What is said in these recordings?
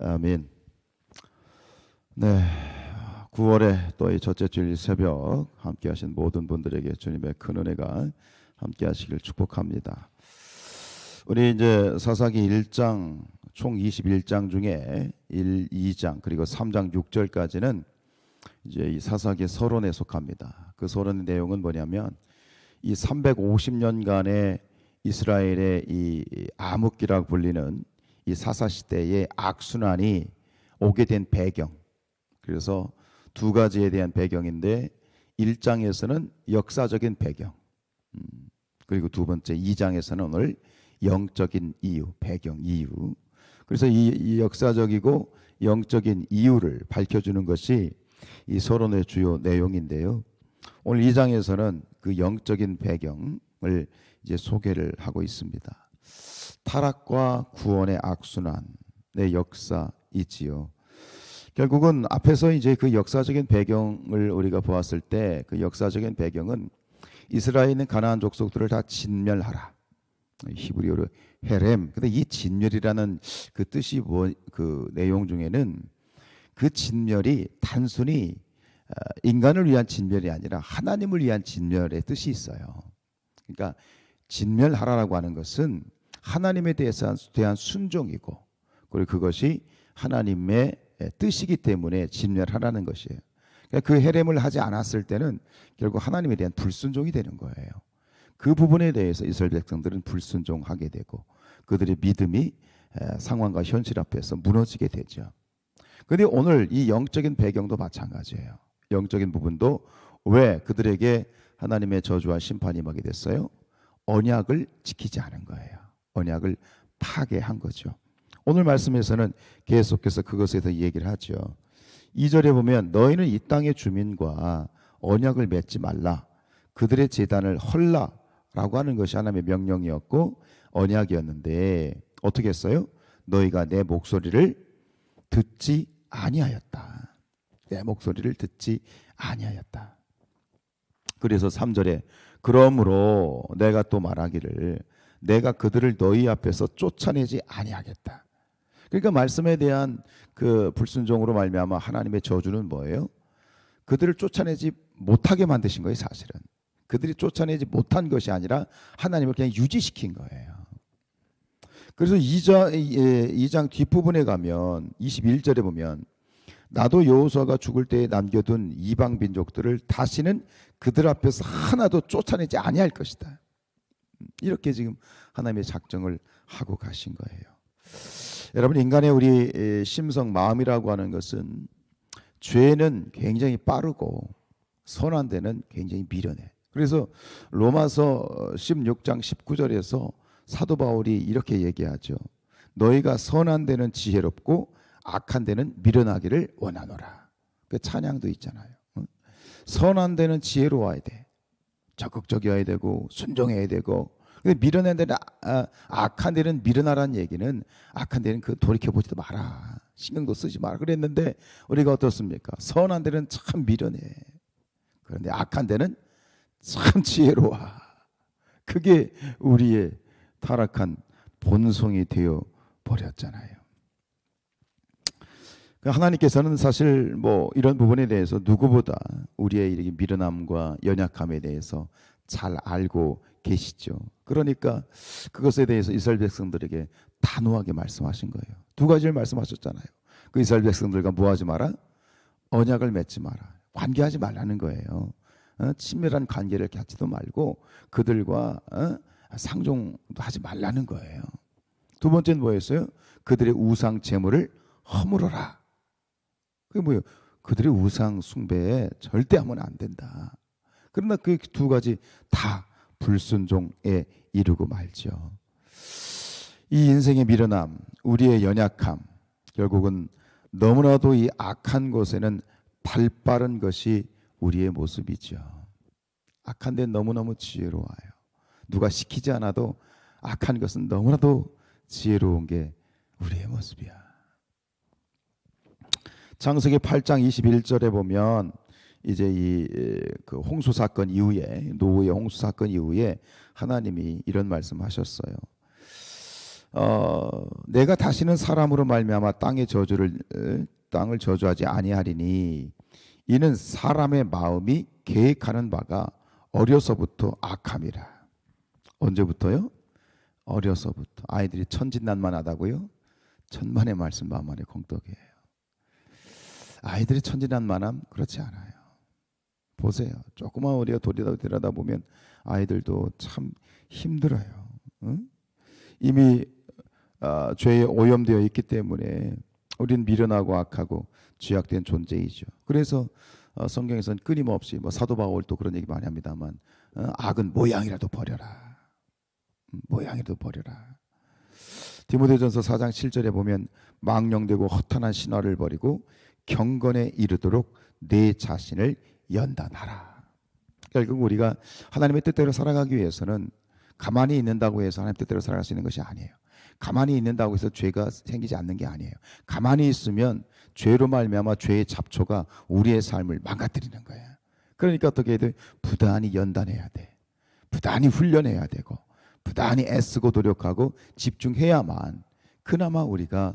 아멘. 네, 9월에 또 이 첫째 주일 새벽 함께하신 모든 분들에게 주님의 큰 은혜가 함께하시길 축복합니다. 우리 이제 사사기 1장 총 21장 중에 1, 2장 그리고 3장 6절까지는 이제 이 사사기 서론에 속합니다. 그 서론의 내용은 뭐냐면 이 350년간의 이스라엘의 이 암흑기라고 불리는 이 사사 시대의 악순환이 오게 된 배경. 그래서 두 가지에 대한 배경인데 1장에서는 역사적인 배경. 그리고 두 번째 2장에서는 오늘 영적인 이유, 배경 이유. 그래서 이 역사적이고 영적인 이유를 밝혀주는 것이 이 서론의 주요 내용인데요. 오늘 2장에서는 그 영적인 배경을 이제 소개를 하고 있습니다. 타락과 구원의 악순환의 역사이지요. 결국은 앞에서 이제 그 역사적인 배경을 우리가 보았을 때 그 역사적인 배경은 이스라엘에 있는 가나안 족속들을 다 진멸하라. 히브리어로 헤렘. 근데 이 진멸이라는 그 뜻이 그 내용 중에는 그 진멸이 단순히 인간을 위한 진멸이 아니라 하나님을 위한 진멸의 뜻이 있어요. 그러니까 진멸하라라고 하는 것은 하나님에 대한 순종이고 그리고 그것이 하나님의 뜻이기 때문에 진멸하라는 것이에요. 그러니까 그 헤렘을 하지 않았을 때는 결국 하나님에 대한 불순종이 되는 거예요. 그 부분에 대해서 이스라엘 백성들은 불순종하게 되고 그들의 믿음이 상황과 현실 앞에서 무너지게 되죠. 그런데 오늘 이 영적인 배경도 마찬가지예요. 영적인 부분도 왜 그들에게 하나님의 저주와 심판이 임하게 됐어요? 언약을 지키지 않은 거예요. 언약을 파괴한 거죠. 오늘 말씀에서는 계속해서 그것에 대해서 얘기를 하죠. 2절에 보면 너희는 이 땅의 주민과 언약을 맺지 말라. 그들의 제단을 헐라라고 하는 것이 하나님의 명령이었고 언약이었는데 어떻게 했어요? 너희가 내 목소리를 듣지 아니하였다. 내 목소리를 듣지 아니하였다. 그래서 3절에 그러므로 내가 또 말하기를 내가 그들을 너희 앞에서 쫓아내지 아니하겠다. 그러니까 말씀에 대한 그 불순종으로 말미암아 하나님의 저주는 뭐예요? 그들을 쫓아내지 못하게 만드신 거예요. 사실은 그들이 쫓아내지 못한 것이 아니라 하나님을 그냥 유지시킨 거예요. 그래서 2장 뒷부분에 가면 21절에 보면 나도 여호수아가 죽을 때에 남겨둔 이방 민족들을 다시는 그들 앞에서 하나도 쫓아내지 아니할 것이다. 이렇게 지금 하나님의 작정을 하고 가신 거예요. 여러분, 인간의 우리 심성 마음이라고 하는 것은 죄는 굉장히 빠르고 선한 데는 굉장히 미련해. 그래서 로마서 16장 19절에서 사도 바울이 이렇게 얘기하죠. 너희가 선한 데는 지혜롭고 악한 데는 미련하기를 원하노라. 그 찬양도 있잖아요. 선한 데는 지혜로워야 돼. 적극적이어야 되고 순종해야 되고. 미련한 데는 악한 데는 미련하라는 얘기는 악한 데는 그 돌이켜보지도 마라. 신경도 쓰지 마라. 그랬는데 우리가 어떻습니까? 선한 데는 참 미련해. 그런데 악한 데는 참 지혜로워. 그게 우리의 타락한 본성이 되어 버렸잖아요. 하나님께서는 사실 뭐 이런 부분에 대해서 누구보다 우리의 이렇게 미련함과 연약함에 대해서 잘 알고 계시죠. 그러니까 그것에 대해서 이스라엘 백성들에게 단호하게 말씀하신 거예요. 두 가지를 말씀하셨잖아요. 그 이스라엘 백성들과 뭐 하지 마라? 언약을 맺지 마라. 관계하지 말라는 거예요. 친밀한 관계를 갖지도 말고 그들과 상종도 하지 말라는 거예요. 두 번째는 뭐였어요? 그들의 우상 제물을 허물어라. 그게 뭐예요? 그들의 우상 숭배에 절대 하면 안 된다. 그러나 그 두 가지 다 불순종에 이르고 말죠. 이 인생의 미련함, 우리의 연약함, 결국은 너무나도 이 악한 곳에는 발빠른 것이 우리의 모습이죠. 악한 데는 너무너무 지혜로워요. 누가 시키지 않아도 악한 것은 너무나도 지혜로운 게 우리의 모습이야. 창세기 8장 21절에 보면 이제 그 홍수 사건 이후에 노후의 홍수 사건 이후에 하나님이 이런 말씀하셨어요. 내가 다시는 사람으로 말미암아 땅을 저주하지 아니하리니 이는 사람의 마음이 계획하는 바가 어려서부터 악함이라. 언제부터요? 어려서부터. 아이들이 천진난만하다고요? 천만의 말씀 만만의 공덕이에요. 아이들이 천진난만함? 그렇지 않아요. 보세요. 조그만 우리가 들여다보면 아이들도 참 힘들어요. 응? 이미 죄에 오염되어 있기 때문에 우리는 미련하고 악하고 죄악된 존재이죠. 그래서 성경에서는 끊임없이 사도 바울도 그런 얘기 많이 합니다만 악은 모양이라도 버려라. 모양이라도 버려라. 디모데전서 4장 7절에 보면 망령되고 허탄한 신화를 버리고 경건에 이르도록 내 자신을 연단하라. 결국 우리가 하나님의 뜻대로 살아가기 위해서는 가만히 있는다고 해서 하나님의 뜻대로 살아갈 수 있는 것이 아니에요. 가만히 있는다고 해서 죄가 생기지 않는 게 아니에요. 가만히 있으면 죄로 말미암아 죄의 잡초가 우리의 삶을 망가뜨리는 거예요. 그러니까 어떻게 해야 돼? 부단히 연단해야 돼. 부단히 훈련해야 되고 부단히 애쓰고 노력하고 집중해야만 그나마 우리가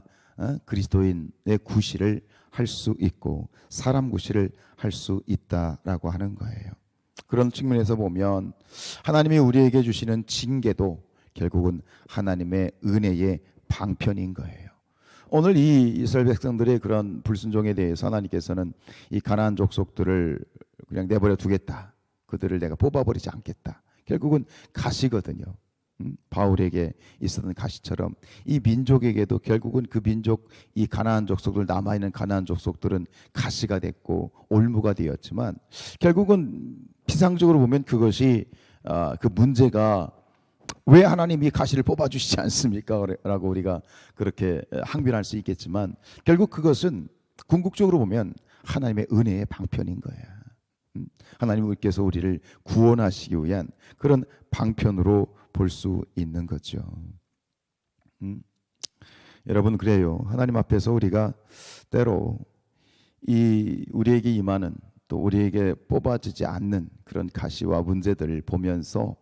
그리스도인의 구실을 할 수 있고 사람 구실을 할 수 있다라고 하는 거예요. 그런 측면에서 보면 하나님이 우리에게 주시는 징계도 결국은 하나님의 은혜의 방편인 거예요. 오늘 이 이스라엘 백성들의 그런 불순종에 대해서 하나님께서는 이 가나안 족속들을 그냥 내버려 두겠다. 그들을 내가 뽑아버리지 않겠다. 결국은 가시거든요. 바울에게 있었던 가시처럼 이 민족에게도 결국은 그 민족, 이 가나안 족속들, 남아있는 가나안 족속들은 가시가 됐고 올무가 되었지만 결국은 피상적으로 보면 그것이 그 문제가 왜 하나님이 가시를 뽑아주시지 않습니까? 라고 우리가 그렇게 항변할 수 있겠지만 결국 그것은 궁극적으로 보면 하나님의 은혜의 방편인 거예요. 하나님께서 우리를 구원하시기 위한 그런 방편으로 볼 수 있는 거죠. 여러분 그래요. 하나님 앞에서 우리가 때로 우리에게 임하는 또 우리에게 뽑아지지 않는 그런 가시와 문제들을 보면서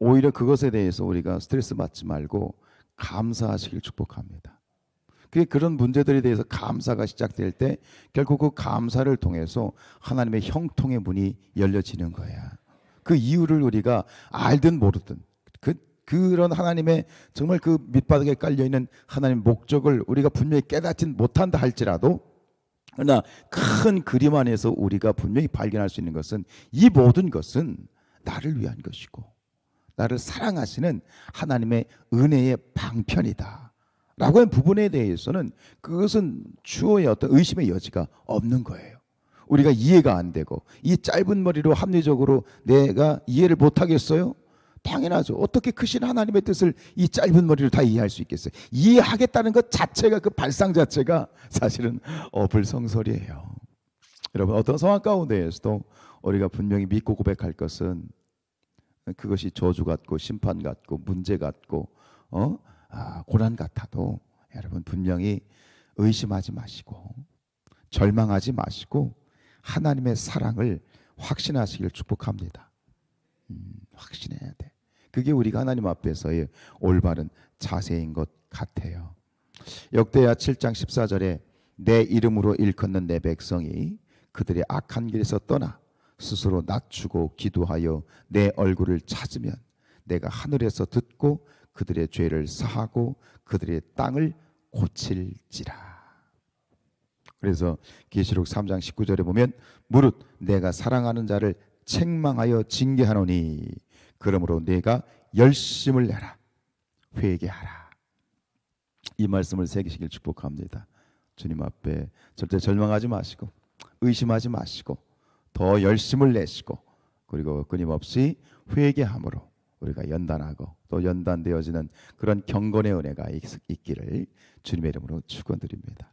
오히려 그것에 대해서 우리가 스트레스 받지 말고 감사하시길 축복합니다. 그런 문제들에 대해서 감사가 시작될 때 결국 그 감사를 통해서 하나님의 형통의 문이 열려지는 거야. 그 이유를 우리가 알든 모르든 그런 하나님의 정말 그 밑바닥에 깔려있는 하나님의 목적을 우리가 분명히 깨닫진 못한다 할지라도 그러나 큰 그림 안에서 우리가 분명히 발견할 수 있는 것은 이 모든 것은 나를 위한 것이고 나를 사랑하시는 하나님의 은혜의 방편이다 라고 하는 부분에 대해서는 그것은 추호의 어떤 의심의 여지가 없는 거예요. 우리가 이해가 안 되고 이 짧은 머리로 합리적으로 내가 이해를 못하겠어요? 당연하죠. 어떻게 크신 하나님의 뜻을 이 짧은 머리로 다 이해할 수 있겠어요? 이해하겠다는 것 자체가 그 발상 자체가 사실은 어불성설이에요. 여러분 어떤 상황 가운데에서도 우리가 분명히 믿고 고백할 것은 그것이 저주 같고 심판 같고 문제 같고 고난 같아도 여러분 분명히 의심하지 마시고 절망하지 마시고 하나님의 사랑을 확신하시길 축복합니다. 확신해야 돼. 그게 우리가 하나님 앞에서의 올바른 자세인 것 같아요. 역대하 7장 14절에 내 이름으로 일컫는 내 백성이 그들의 악한 길에서 떠나 스스로 낮추고 기도하여 내 얼굴을 찾으면 내가 하늘에서 듣고 그들의 죄를 사하고 그들의 땅을 고칠지라. 그래서 계시록 3장 19절에 보면 무릇 내가 사랑하는 자를 책망하여 징계하노니 그러므로 내가 열심을 내라 회개하라. 이 말씀을 새기시길 축복합니다. 주님 앞에 절대 절망하지 마시고 의심하지 마시고 더 열심을 내시고 그리고 끊임없이 회개함으로 우리가 연단하고 또 연단되어지는 그런 경건의 은혜가 있기를 주님의 이름으로 축원드립니다.